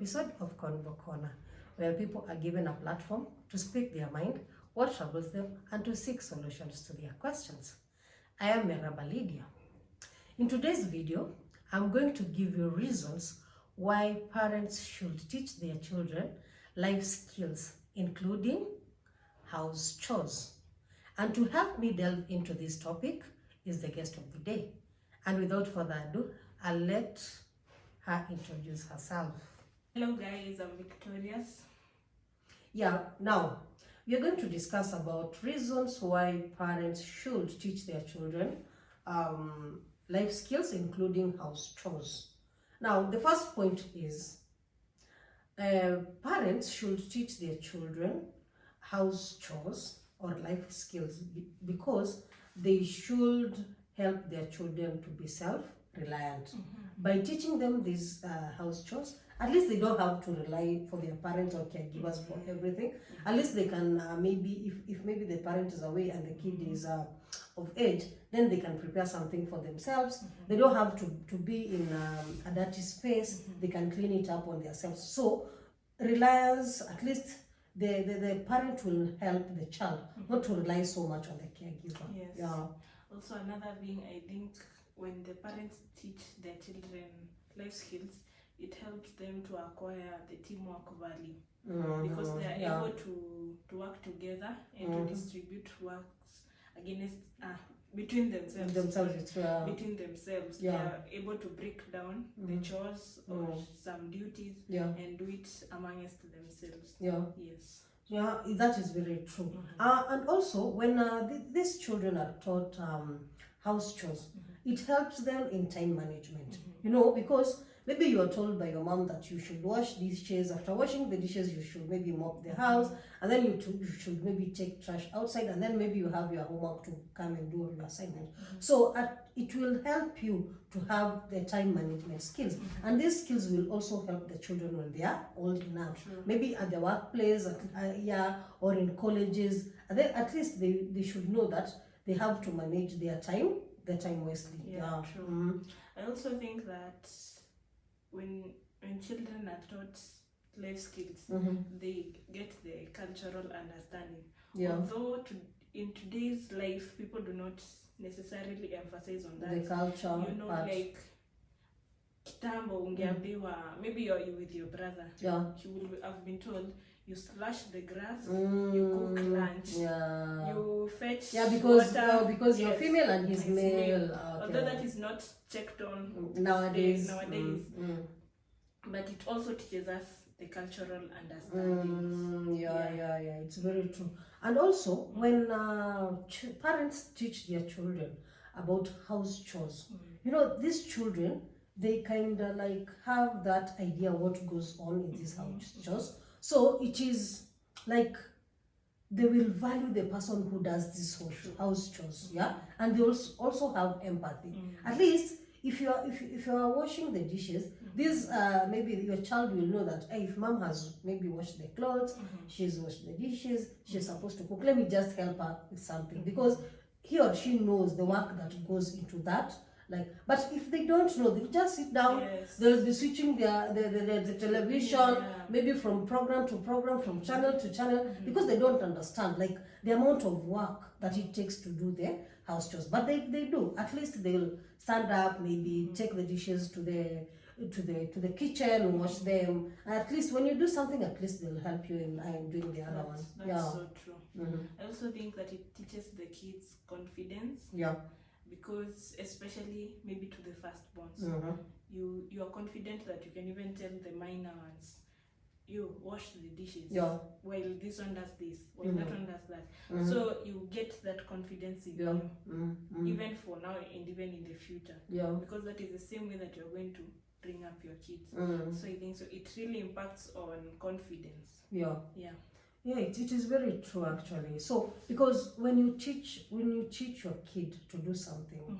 episode of Convo Corner, where people are given a platform to speak their mind, what troubles them, and to seek solutions to their questions. I am Meraba Lydia. In today's video, I'm going to give you reasons why parents should teach their children life skills, including house chores. And to help me delve into this topic is the guest of the day. And without further ado, I'll let her introduce herself. Hello guys, I'm Victorious. Yeah, now we're going to discuss about reasons why parents should teach their children life skills, including house chores. Now, the first point is parents should teach their children house chores or life skills because they should help their children to be self-reliant. By teaching them these house chores, at least they don't have to rely for their parents or caregivers for everything. At least they can maybe, if maybe the parent is away and the kid is of age, then they can prepare something for themselves. They don't have to be in a dirty space. They can clean it up on themselves. So reliance, at least the parent will help the child not to rely so much on the caregiver. Yes. Yeah. Also, another thing, I think when the parents teach their children life skills, it helps them to acquire the teamwork value because they are able to work together and to distribute works against between themselves. Between themselves, they are able to break down the chores or some duties and do it amongst themselves. Yes. Yeah, that is very true. And also, when these children are taught house chores, it helps them in time management. You know, because maybe you are told by your mom that you should wash these dishes. After washing the dishes, you should maybe mop the house, and then you should maybe take trash outside, and then maybe you have your homework to come and do your assignment. So it will help you to have the time management skills, and these skills will also help the children when they are old enough. Maybe at the workplace, or in colleges, and then at least they should know that they have to manage their time wisely. True. I also think that when children are taught life skills, they get the cultural understanding. Although in today's life, people do not necessarily emphasize on that. The culture, you know, like kitambo ungeambiwa, maybe you're with your brother, he will have been told, you slash the grass, you cook lunch, you fetch water, because you're female and he's male. Although that is not checked on nowadays. But it also teaches us the cultural understanding. It's very true. And also, when parents teach their children about house chores, you know, these children, they kind of like have that idea what goes on in these house chores. So it is like they will value the person who does this house chores, and they also have empathy. At least if you are washing the dishes, this maybe your child will know that if mom has maybe washed the clothes, she's washed the dishes, she's supposed to cook. Let me just help her with something, because he or she knows the work that goes into that. But if they don't know, they just sit down. They'll be switching the television, maybe from program to program, from channel to channel, because they don't understand the amount of work that it takes to do their house chores. But they do. At least they'll stand up, maybe take the dishes to the kitchen and wash them. And at least when you do something, at least they'll help you in doing the other one. That's so true. I also think that it teaches the kids confidence. Because especially maybe to the firstborns, you are confident that you can even tell the minor ones, you wash the dishes, while this one does this, while that one does that. So you get that confidence in you, even for now and even in the future, because that is the same way that you're going to bring up your kids. So I think so it really impacts on confidence. It is very true actually. So because when you teach your kid to do something,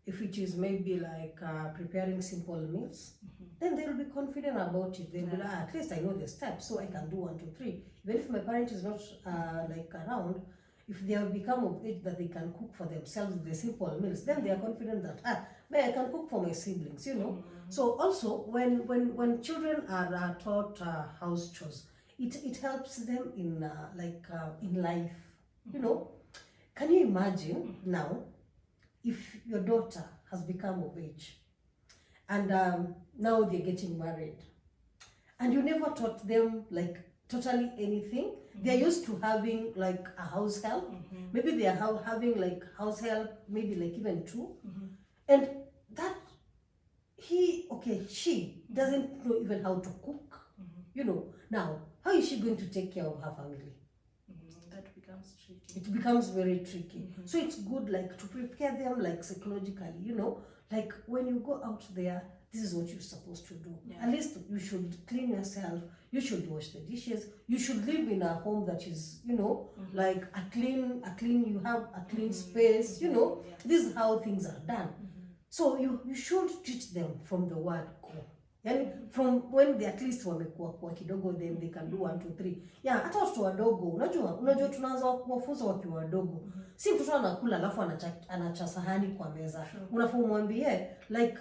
if it is maybe like preparing simple meals, then they'll be confident about it. They'll be like, at least I know the steps, so I can do 1, 2, 3. Even if my parent is not around, if they have become of age that they can cook for themselves the simple meals, then they are confident that I can cook for my siblings, you know. So also when children are taught house chores, it helps them in in life, you know. Can you imagine now if your daughter has become of age and now they're getting married and you never taught them like totally anything? They're used to having like a house help. Maybe they are having like house help, maybe like even two. And that she doesn't know even how to cook, you know. Now, how is she going to take care of her family? That becomes tricky. It becomes very tricky. So it's good like to prepare them like psychologically, you know, like when you go out there, this is what you're supposed to do. At least you should clean yourself, you should wash the dishes, you should live in a home that is, you know, like a clean, you have a clean space, you know. This is how things are done. So you should teach them from the word go. Yani from when they at least wamekuwa kwa kidogo, then they can do 1 2 3. Yeah, hata watoto wadogo, unajua tunaanza kuwafunza wakiwa wadogo. Si mtoto anakula alafu anacha sahani kwa meza. Unafaa umwambie like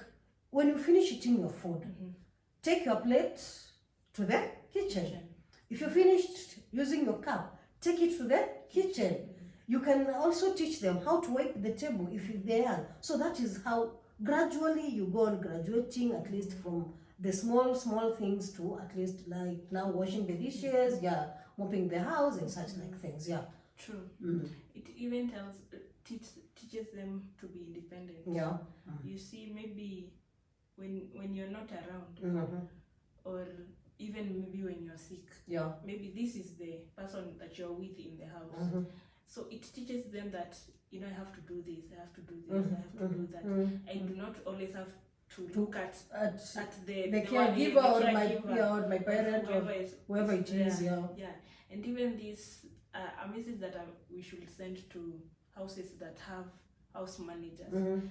when you finish eating your food, take your plate to the kitchen. If you finished using your cup, take it to the kitchen. You can also teach them how to wipe the table if they are. So that is how gradually you go on graduating, at least from the small things to at least like now washing the dishes, mopping the house and such like things. True. It even teaches them to be independent. You see, maybe when you're not around, or even maybe when you're sick, maybe this is the person that you're with in the house. So it teaches them that, you know, I have to do this, I have to do this, I have to do that. I do not always have to look at the caregiver or my parent or whoever it is. And even this a message that we should send to houses that have house managers,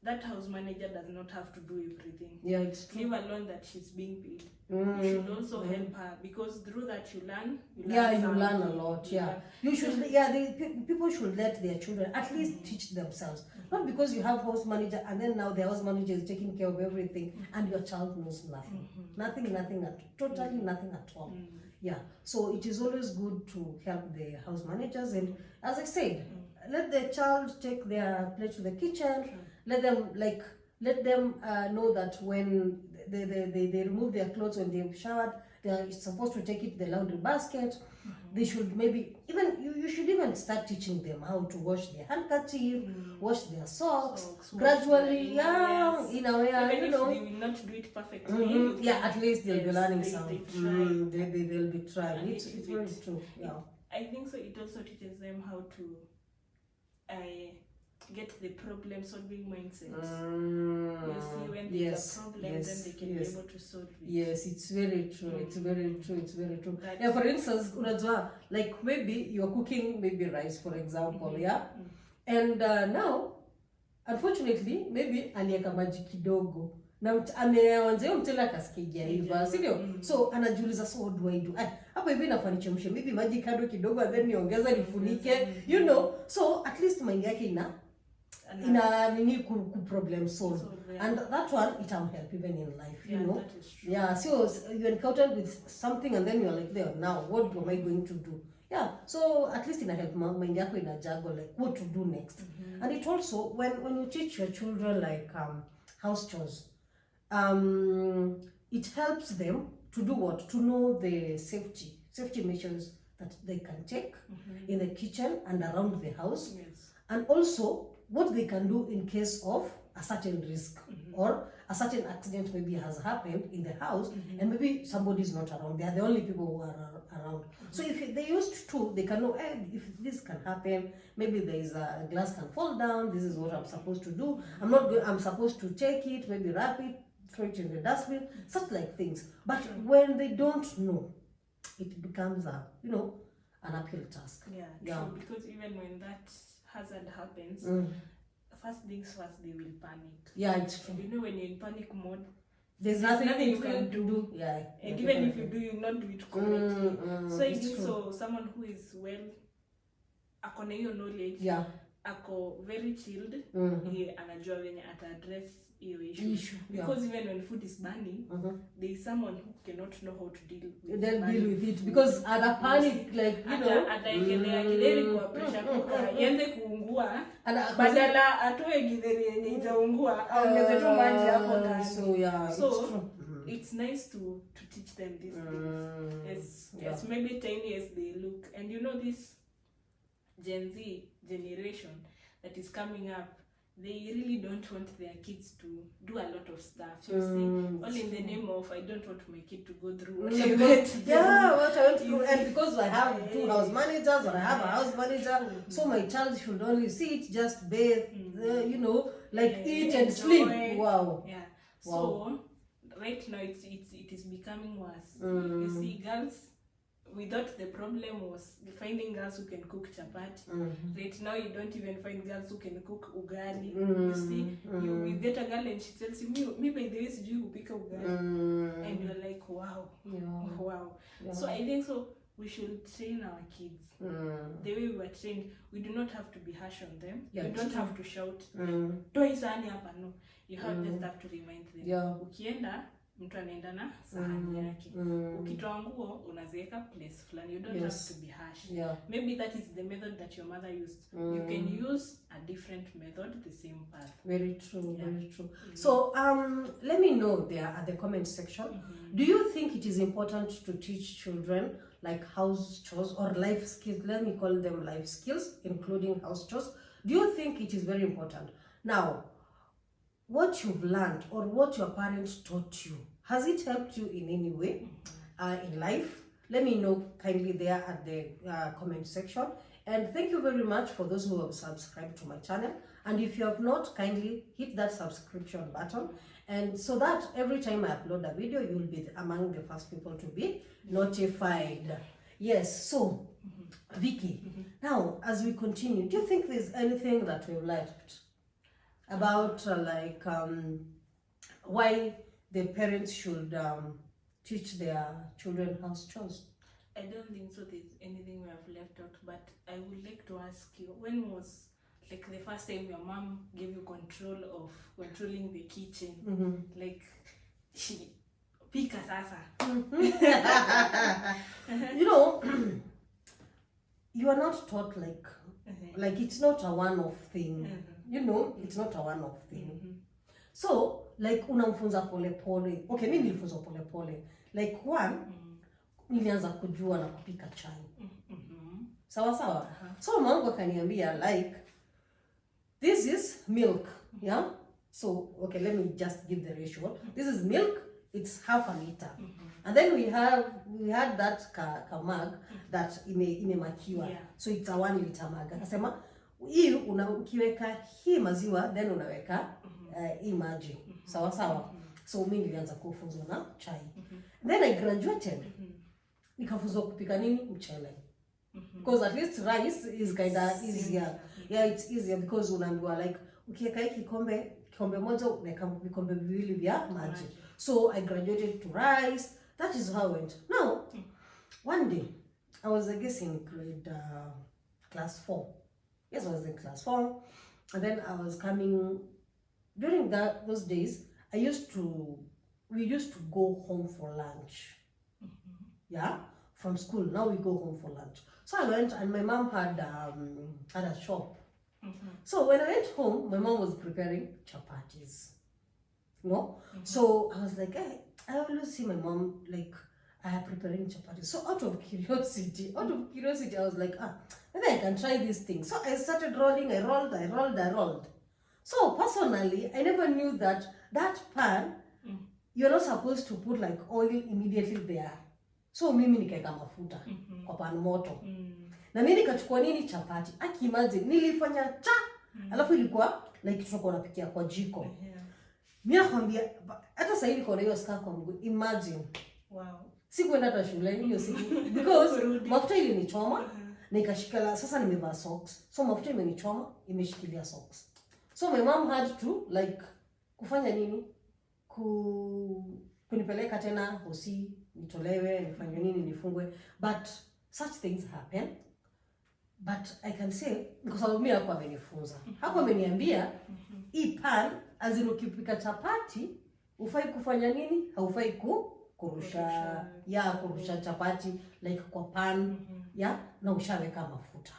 that house manager does not have to do everything. It's true. Leave alone that she's being paid. You should also help her, because through that you learn. You learn a lot. You should. People should let their children at least teach themselves. Not because you have house manager and then now the house manager is taking care of everything and your child knows nothing. Totally nothing at all. So it is always good to help the house managers, and as I said, let the child take their plate to the kitchen. Let them know that when they remove their clothes when they've showered, they are supposed to take it to the laundry basket. They should maybe even you should even start teaching them how to wash their handkerchief, wash their socks gradually. In a way, even if they will not do it perfectly. At least they'll be learning something. They'll be trying. It's very true. I think so. It also teaches them how to get the problem solving mindset. You see, when there's a problem, then they can be able to solve it. Yes, it's very true. It's very true. For instance, like maybe you're cooking maybe rice, for example, and now unfortunately maybe alieka maji kidogo na ameanza mtela akasikia hiva, si ndio? So anajiuliza, so what do I do? Hapo hivi nafaa nichemshe maybe maji kando kidogo and then niongeza nifunike, you know. So at least mind yake ina nini ku problem solve. And that one, it will help even in life, you know. That is true. So you encountered with something and then you're like, there, now what am I going to do? So at least in a help mind yako in a juggle like what to do next. And it also when you teach your children like house chores, it helps them to do what? To know the safety measures that they can take in the kitchen and around the house. And also what they can do in case of a certain risk or a certain accident maybe has happened in the house and maybe somebody is not around. They are the only people who are around. So if they used to, they can know, if this can happen, maybe there is a glass can fall down, this is what I'm supposed to do. I'm supposed to take it, maybe wrap it, throw it in the dustbin, such like things. But when they don't know, it becomes an uphill task. True, because even when that hazard happens, first things first, they will panic. It's true. You know, when you're in panic mode, there's nothing you can do. And even if you do, you'll not do it correctly. So I think so someone who is well ako na hiyo knowledge, ako very chilled, anajua venye ata address hiyo issue. Because even when food is burning, there is someone who cannot know how to deal with it, because ana panic, like, you know, ataekelea githeri kwa pressure cooker ianze kuungua, badala atoe githeri yenye itaungua aongeze tu maji hapo ndani. So it's nice to teach them these things. Yes, maybe tiny as they look. And you know, this Gen Z generation that is coming up, they really don't want their kids to do a lot of stuff. You see, all in the name of, I don't want my kid to go through what I went through. What I went through. And because I have 2 house managers, or I have a house manager, so my child should only sit, just bathe, you know, like eat and sleep. Wow. Yeah. So right now it is becoming worse. You see, girls, we thought the problem was finding girls who can cook chapati. Right now you don't even find girls who can cook ugali. You see, you get a girl and she tells you, me by the way sijui kupika ugali. And you're like, wow. Wow. So I think so we should train our kids the way we were trained. We do not have to be harsh on them. You don't have to shout, toi sahani hapa, no. You just have to remind them. Ukienda mtu anaenda na sahani yake. Ukitoa nguo unaziweka place fulani. You don't have to be harsh. Maybe that is the method that your mother used. You can use a different method, the same path. Very true, very true. So let me know there at the comment section. Do you think it is important to teach children like house chores or life skills? Let me call them life skills, including house chores. Do you think it is very important? Now, what you've learned or what your parents taught you, has it helped you in any way in life? Let me know kindly there at the comment section. And thank you very much for those who have subscribed to my channel. And if you have not, kindly hit that subscription button, and so that every time I upload a video, you will be among the first people to be notified. Yes, so Vicky, now as we continue, do you think there's anything that we've left about why the parents should teach their children house chores? I don't think so there's anything we have left out, but I would like to ask you, when was like the first time your mom gave you control of controlling the kitchen? Like, she pika sasa. You know, you are not taught like it's not a one-off thing. You know, it's not a one-off thing. So, like, unamfunza pole pole. Okay, mimi nilifunza pole pole. Like, one, nilianza kujua na kupika chai. Sawa sawa. So, mamangu akaniambia, like, this is milk. Yeah? So, okay, let me just give the ratio. This is milk, it's half a liter. And then we had that mug that imemakiwa. So, it's a 1 liter mug. Akasema, hii ukiweka hii maziwa then unaweka hii maji. Sawa sawa. So mimi nilianza kufunzwa na chai. Then I graduated. Nikafunzwa kupika nini? Mchele. Because at least rice is kind of easier. Yeah, it's easier because unaambiwa like ukiweka hii kikombe moja unaweka vikombe viwili vya maji. So I graduated to rice. That is how it went. Now, one day I was I guess in grade class 4. Yes, I was in class 4, and then I was coming. During those days, we used to go home for lunch. Yeah, from school. Now we go home for lunch. So I went, and my mom had a shop. So when I went home, my mom was preparing chapatis. You know, so I was like, I always see my mom like preparing chapatis. So out of curiosity, I was like, maybe I can try this thing. So I started rolling. I rolled. So personally, I never knew that pan, you're not supposed to put like oil immediately there. So mimi nikaeka mafuta kwa pan moto. Na mimi nikachukua nini chapati. Imagine nilifanya alafu ilikuwa like tutakuwa napikia kwa jiko. Mimi nakwambia hata sasa hivi kwa hiyo scar kwa mguu. Imagine. Wow. Sikuenda hata shule hiyo siku because mafuta ilinichoma na ikashikala. Sasa nimevaa socks. So mafuta imenichoma, imeshikilia socks. So my mom had to like kufanya nini? Kunipeleka tena hosi, nitolewe, nifanye nini, nifungwe. But such things happen. but I can say kwa sababu mimi hapo amenifunza. Hapo ameniambia hii pan as in ukipika chapati ufai kufanya nini? Haufai kurusha chapati like kwa pan na ushaweka mafuta.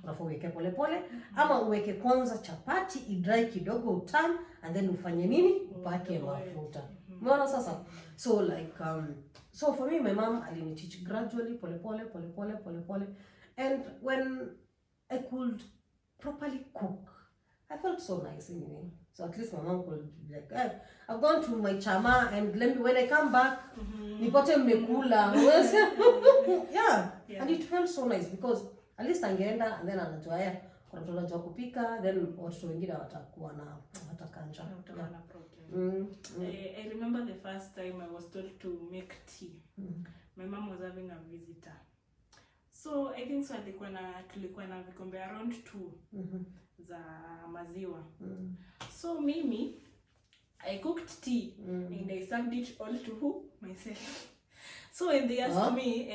Unafaa uweke pole pole ama uweke kwanza chapati idry kidogo utan and then ufanye nini? Upake mafuta. Umeona sasa? So like so for me my mom alini teach gradually pole pole and when I could properly cook I felt so nice anyway. So at least my mom could be like, hey, I've gone to my chama and let me, when I come back, nipate mmekula. Yeah, and it felt so nice because at least angeenda and then anajua haya kuna mtu anajua kupika, then watu wengine watakuwa na watakanja. I remember the first time I was told to make tea. My mom was having a visitor. So I think so tulikuwa na vikombe around 2 za maziwa. So mimi I cooked tea and I served it all to myself. So when they asked me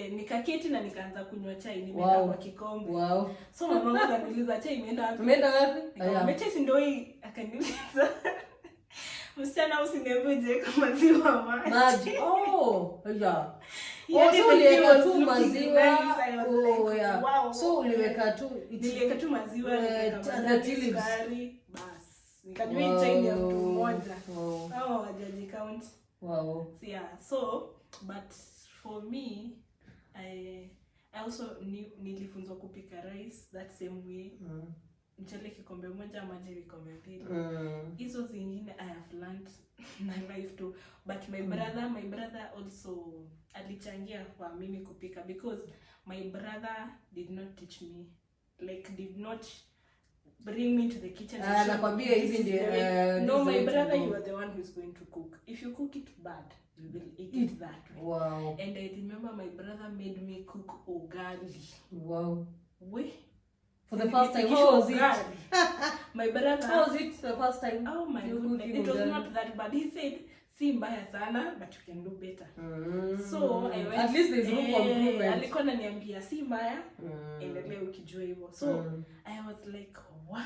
nikaketi na nikaanza kunywa chai nimeenda kwa kikombe. So mama akaniuliza chai imeenda wapi? Nikamwambia chai ndio hii. Akaniuliza msichana usiniambie kama maziwa maji. So uliweka tu maziwa. Wow. So uliweka tu niliweka tu maziwa na sukari bas. Nikajua chai ya mtu mmoja. Hajaji count. So but for me I also nilifunzwa kupika rice that same way. Mchele kikombe moja maji vikombe 2. Hizo zingine I have learned my life too. But my brother also alichangia kwa mimi kupika because my brother did not teach me, like did not bring me to the kitchen. Nakwambia hivi ndio no, my brother, you are the one who's going to cook. If you cook it bad, you will eat it that way. Wow. And I remember my brother made me cook ugali. Wow. For the first time, how was it? My brother. How was it the first time? Oh my goodness, it was not that bad. He said, si mbaya sana, but you can do better. So I went. At least there's room for improvement. Alikuwa ananiambia si mbaya, endelea ukijua hivyo. So I was like, wow.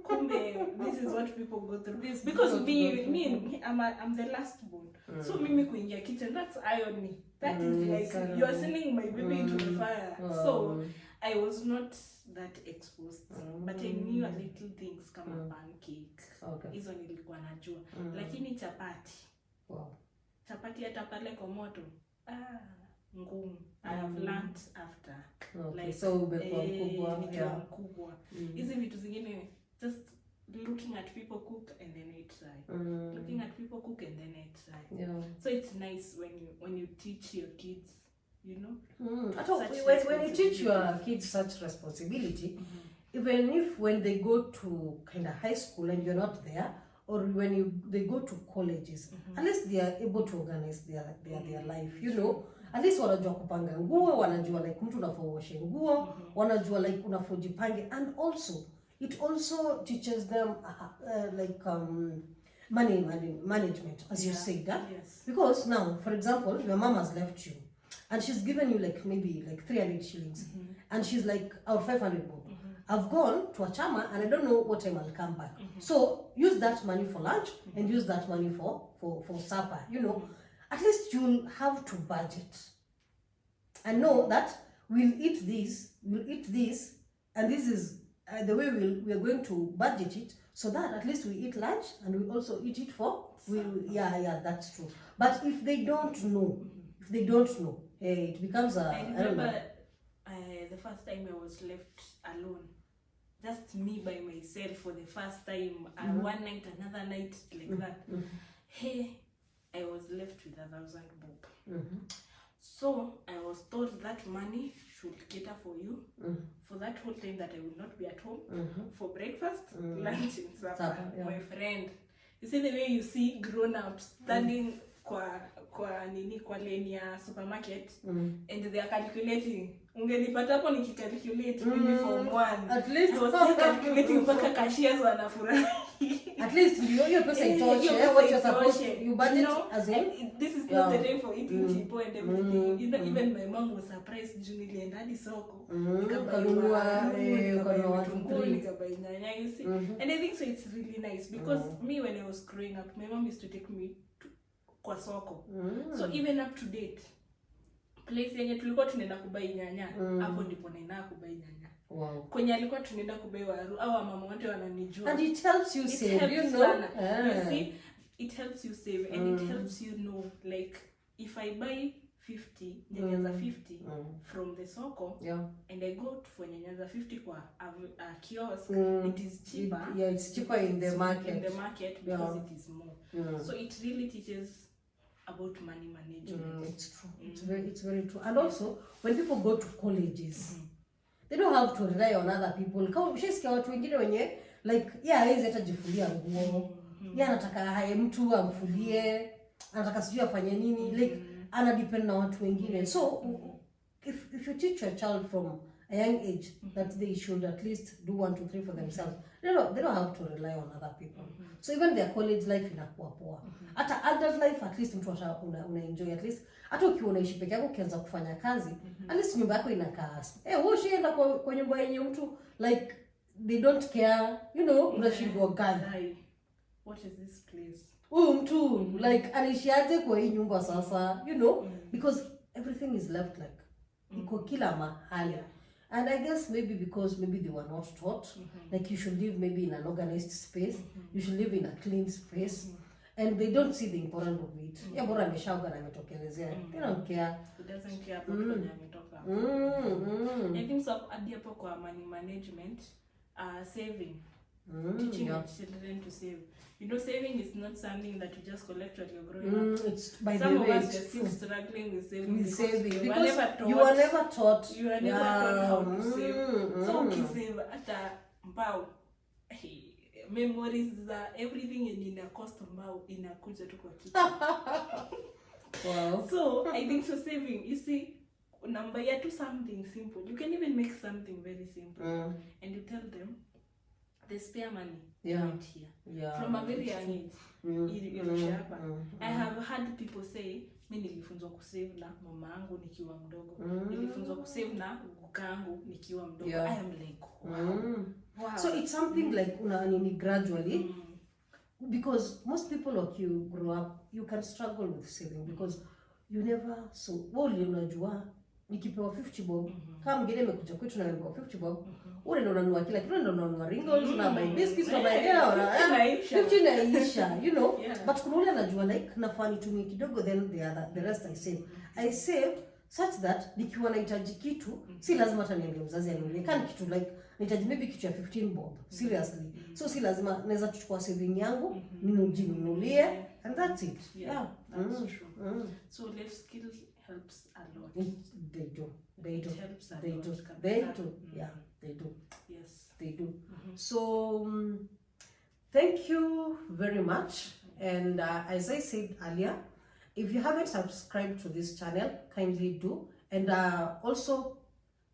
Kumbe, this is what people go through. Because me, I'm the last born. So mimi kuingia kitchen, that's irony. That is like you're sending my baby into the fire. So I was not that exposed, but I knew a little things kama pancake. Hizo nilikuwa najua. Lakini chapati. Chapati hata pale kwa moto. Ngumu. I have learned after. Like so mkubwa. Hizi vitu zingine just looking at people cook and then I try. Looking at people cook and then I try. So it's nice when you teach your kids, you know. When you teach your kids such responsibility, even if when they go to kind of high school and you're not there, or when they go to colleges, at least they are able to organize their life, you know. At least wanajua kupanga nguo, wanajua like mtu unafaa uoshe nguo, wanajua like unafaa jipange, and also it also teaches them money management, as you said. Yes. Because now, for example, your mom has left you and she's given you like maybe like 300 shillings and she's like, our 500 bob. I've gone to a chama and I don't know what time I'll come back. So use that money for lunch and use that money for supper, you know. At least you'll have to budget and know that we'll eat this, and this is the way we are going to budget it, so that at least we eat lunch and we also eat it that's true. But if they don't know, it becomes I remember the first time I was left alone, just me by myself for the first time, one night, another night, like that. Hey, I was left with 1,000 bob. So I was told that money should cater for you for that whole time that I would not be at home, for breakfast, lunch and supper. My friend, you see the way you see grown-ups standing kwa lane ya supermarket and they are calculating Ungenipata hapo nikicalculate mimi form 1. At least I was just calculating mpaka cashiers wanafurahi. At least hiyo pesa itoshe. What you're supposed to, you budget as in. This is not the time for eating chipo and everything. You know, even my mom was surprised juu nilienda hadi soko. Nikanunua nikabai nyanya, you see. And I think so it's really nice because me when I was growing up, my mom used to take me to kwa soko. So even up to date, place yenye tulikuwa tunaenda kubai nyanya, hapo ndipo naenda kubai nyanya. Wow. Kwenye alikuwa tunaenda kubai waru au mama wote wananijua. And it helps you save, you know. You see, it helps you save and it helps you know, like if I buy 50 nyanya za 50 from the soko, and I go for nyanya za 50 kwa a kiosk, it is cheaper. It's cheaper in the market. In the market because it is more. So it really teaches about money management. It's true. It's very true. And also when people go to colleges, they don't have to rely on other people. Kama ushisikia watu wengine wenye like hawezi hata jifulia nguo. Anataka haye mtu amfulie, anataka sijui afanye nini, like ana depend na watu wengine. So if you teach your child from a young age that they should at least do 1 2 3 for themselves, they don't have to rely on other people. So even their college life inakuwa poa. Hata adult life at least mtu una enjoy at least. Hata ukiwa unaishi peke yako ukianza kufanya kazi, at least nyumba yako inakaa. Wewe ushienda kwa nyumba yenye mtu like they don't care, you know, unashindwa gani. What is this place? Mtu like alishiaje kwa hii nyumba sasa, you know, because everything is left like iko kila mahali. And I guess maybe because maybe they were not taught, like you should live maybe in an organized space, you should live in a clean space, and they don't see the importance of it. Bora ameshaoga na ametokelezea. They don't care. It doesn't care about kwenye ametoka. I think so hadi hapo kwa money management, saving. Teaching your children to save. You know, saving is not something that you just collect when you're growing up. It's by some the way, of us are still struggling with saving because you were never taught. You were never taught. You were never taught how to save. So ukisave hata mbao, memories za everything yenye ina cost mbao inakuja tu kwa kitu. Wow. So I think so saving, you see, number ya to something simple. You can even make something very simple, and you tell them the spare money right here from a very young age. I have had people say mimi nilifunzwa kusave na mama yangu nikiwa mdogo, nilifunzwa kusave na kukangu nikiwa mdogo. I am like wow. So it's something like unanini gradually, because most people like you grow up, you can struggle with saving because you never unajua nikipewa 50 bob, kama mgeni amekuja kwetu na nimepewa 50 bob, ule ndo unanunua kila kitu, ndo unanunua Ringles na buy biscuits na buy dinner, 50 naisha, you know. But kuna ule anajua like nafaa nitumie kidogo, then the rest I save such that nikiwa nahitaji kitu si lazima hata niambie mzazi anunulie. Kama kitu like nahitaji maybe kitu ya 15 bob, seriously, so si lazima, naweza kuchukua saving yangu ninunulie, and that's it. That's true. So life skills helps a lot. They do. It helps a lot. They do. Yeah, they do. Yes, they do. So thank you very much. And as I said earlier, if you haven't subscribed to this channel, kindly do, and also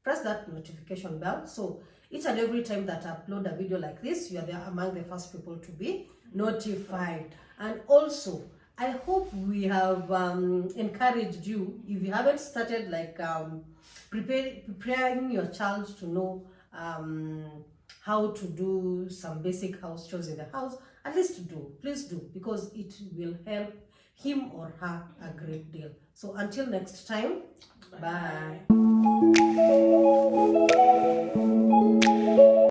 press that notification bell, so each and every time that I upload a video like this, you are among the first people to be notified. And also I hope we have encouraged you, if you haven't started like preparing your child to know how to do some basic house chores in the house, at least please do, because it will help him or her a great deal. So until next time, bye.